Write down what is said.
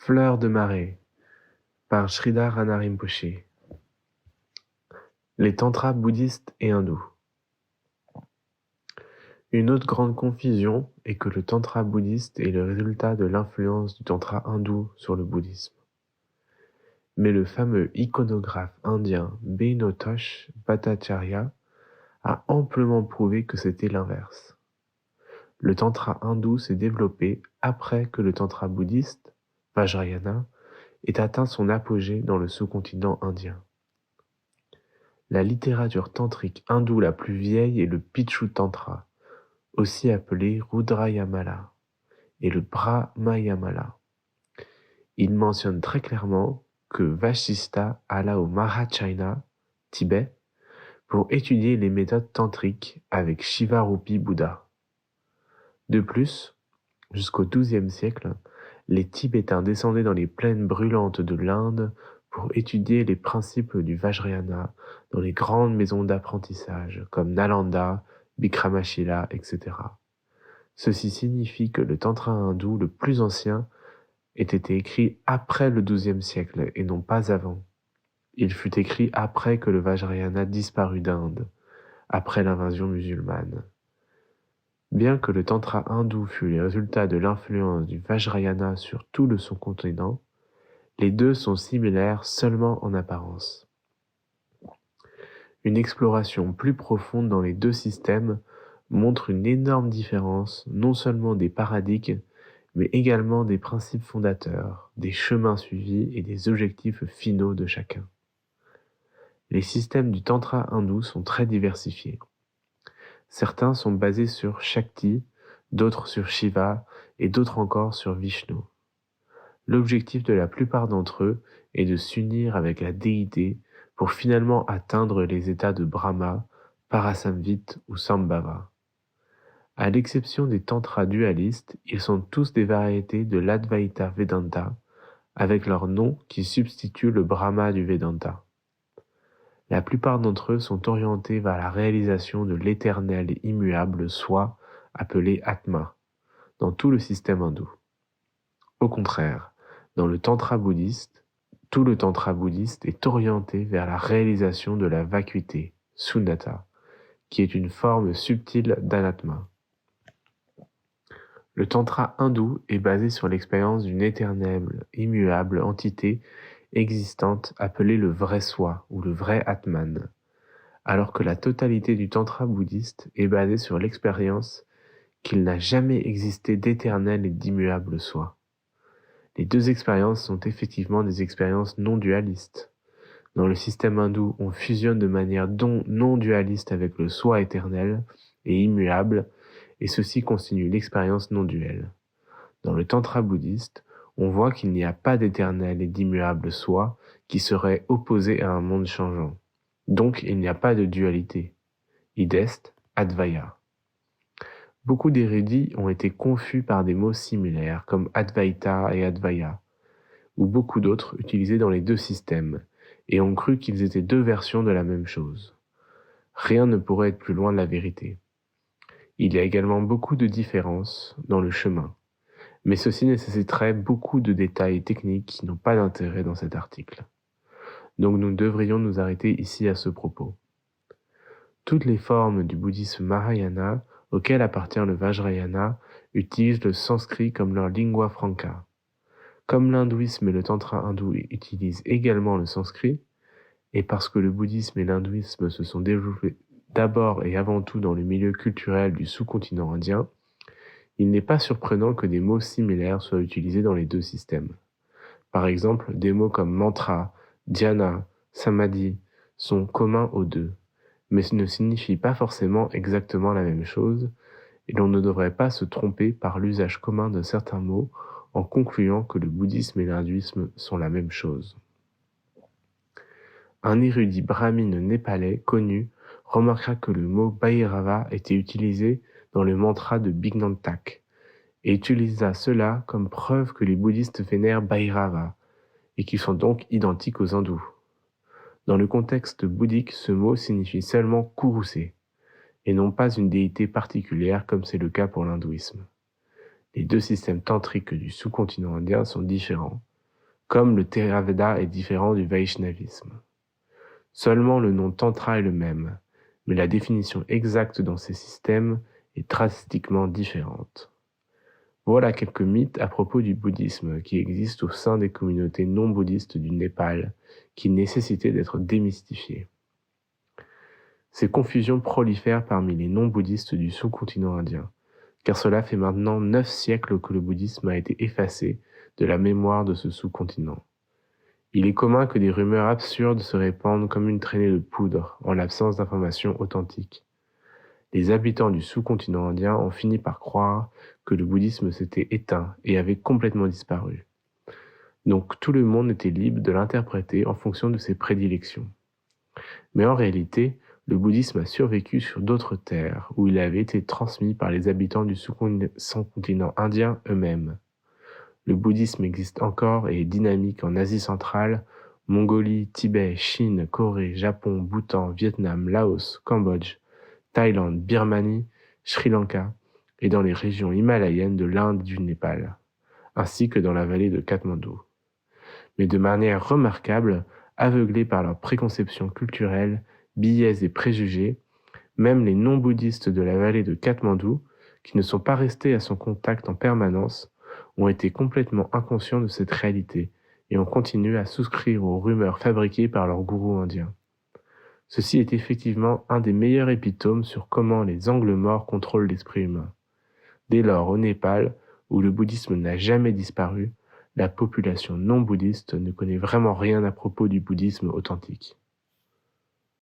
Fleur de marée par Sridhar Rinpoché. Les tantras bouddhistes et hindous. Une autre grande confusion est que le tantra bouddhiste est le résultat de l'influence du tantra hindou sur le bouddhisme. Mais le fameux iconographe indien Bhinotosh Bhattacharya a amplement prouvé que c'était l'inverse. Le tantra hindou s'est développé après que le tantra bouddhiste, Vajrayana, ait atteint son apogée dans le sous-continent indien. La littérature tantrique hindoue la plus vieille est le Pichu Tantra, aussi appelé Rudrayamala, et le Brahmayamala. Il mentionne très clairement que Vashishta alla au Mahachayana, Tibet, pour étudier les méthodes tantriques avec Shivarupi Bouddha. De plus, jusqu'au XIIe siècle, les Tibétains descendaient dans les plaines brûlantes de l'Inde pour étudier les principes du Vajrayana dans les grandes maisons d'apprentissage comme Nalanda, Bikramashila, etc. Ceci signifie que le tantra hindou le plus ancien ait été écrit après le XIIe siècle et non pas avant. Il fut écrit après que le Vajrayana disparut d'Inde, après l'invasion musulmane. Bien que le tantra hindou fût le résultat de l'influence du Vajrayana sur tout le sous-continent, les deux sont similaires seulement en apparence. Une exploration plus profonde dans les deux systèmes montre une énorme différence non seulement des paradigmes, mais également des principes fondateurs, des chemins suivis et des objectifs finaux de chacun. Les systèmes du tantra hindou sont très diversifiés. Certains sont basés sur Shakti, d'autres sur Shiva et d'autres encore sur Vishnu. L'objectif de la plupart d'entre eux est de s'unir avec la déité pour finalement atteindre les états de Brahma, Parasamvit ou Sambhava. À l'exception des tantras dualistes, ils sont tous des variétés de l'Advaita Vedanta, avec leur nom qui substitue le Brahma du Vedanta. La plupart d'entre eux sont orientés vers la réalisation de l'éternel immuable soi, appelé Atma, dans tout le système hindou. Au contraire, dans le tantra bouddhiste, tout le tantra bouddhiste est orienté vers la réalisation de la vacuité, Sunyata, qui est une forme subtile d'anatma. Le tantra hindou est basé sur l'expérience d'une éternelle, immuable entité existante appelée le vrai soi ou le vrai Atman, alors que la totalité du tantra bouddhiste est basée sur l'expérience qu'il n'a jamais existé d'éternel et d'immuable soi. Les deux expériences sont effectivement des expériences non dualistes. Dans le système hindou, on fusionne de manière non dualiste avec le soi éternel et immuable, et ceci constitue l'expérience non duelle. Dans le tantra bouddhiste, on voit qu'il n'y a pas d'éternel et d'immuable soi qui serait opposé à un monde changeant. Donc il n'y a pas de dualité. Id est Advaya. Beaucoup d'érudits ont été confus par des mots similaires comme Advaita et Advaya, ou beaucoup d'autres utilisés dans les deux systèmes, et ont cru qu'ils étaient deux versions de la même chose. Rien ne pourrait être plus loin de la vérité. Il y a également beaucoup de différences dans le chemin, mais ceci nécessiterait beaucoup de détails techniques qui n'ont pas d'intérêt dans cet article. Donc nous devrions nous arrêter ici à ce propos. Toutes les formes du bouddhisme Mahayana, auquel appartient le Vajrayana, utilisent le sanskrit comme leur lingua franca. Comme l'hindouisme et le tantra hindou utilisent également le sanskrit, et parce que le bouddhisme et l'hindouisme se sont développés d'abord et avant tout dans le milieu culturel du sous-continent indien, il n'est pas surprenant que des mots similaires soient utilisés dans les deux systèmes. Par exemple, des mots comme mantra, dhyana, samadhi sont communs aux deux, mais ne signifient pas forcément exactement la même chose, et l'on ne devrait pas se tromper par l'usage commun de certains mots en concluant que le bouddhisme et l'hindouisme sont la même chose. Un érudit brahmine népalais connu remarqua que le mot Bhairava était utilisé dans le mantra de Bignantak et utilisa cela comme preuve que les bouddhistes vénèrent Bhairava et qu'ils sont donc identiques aux hindous. Dans le contexte bouddhique, ce mot signifie seulement courroucé et non pas une déité particulière comme c'est le cas pour l'hindouisme. Les deux systèmes tantriques du sous-continent indien sont différents, comme le Theravada est différent du Vaishnavisme. Seulement le nom Tantra est le même, mais la définition exacte dans ces systèmes est drastiquement différente. Voilà quelques mythes à propos du bouddhisme qui existent au sein des communautés non bouddhistes du Népal, qui nécessitaient d'être démystifiés. Ces confusions prolifèrent parmi les non-bouddhistes du sous-continent indien, car cela fait maintenant 9 siècles que le bouddhisme a été effacé de la mémoire de ce sous-continent. Il est commun que des rumeurs absurdes se répandent comme une traînée de poudre en l'absence d'informations authentiques. Les habitants du sous-continent indien ont fini par croire que le bouddhisme s'était éteint et avait complètement disparu. Donc tout le monde était libre de l'interpréter en fonction de ses prédilections. Mais en réalité, le bouddhisme a survécu sur d'autres terres où il avait été transmis par les habitants du sous-continent indien eux-mêmes. Le bouddhisme existe encore et est dynamique en Asie centrale, Mongolie, Tibet, Chine, Corée, Japon, Bhoutan, Vietnam, Laos, Cambodge, Thaïlande, Birmanie, Sri Lanka et dans les régions himalayennes de l'Inde et du Népal, ainsi que dans la vallée de Katmandou. Mais de manière remarquable, aveuglés par leurs préconceptions culturelles, biais et préjugés, même les non-bouddhistes de la vallée de Katmandou, qui ne sont pas restés à son contact en permanence, ont été complètement inconscients de cette réalité et ont continué à souscrire aux rumeurs fabriquées par leurs gourous indiens. Ceci est effectivement un des meilleurs épitomes sur comment les angles morts contrôlent l'esprit humain. Dès lors, au Népal, où le bouddhisme n'a jamais disparu, la population non bouddhiste ne connaît vraiment rien à propos du bouddhisme authentique.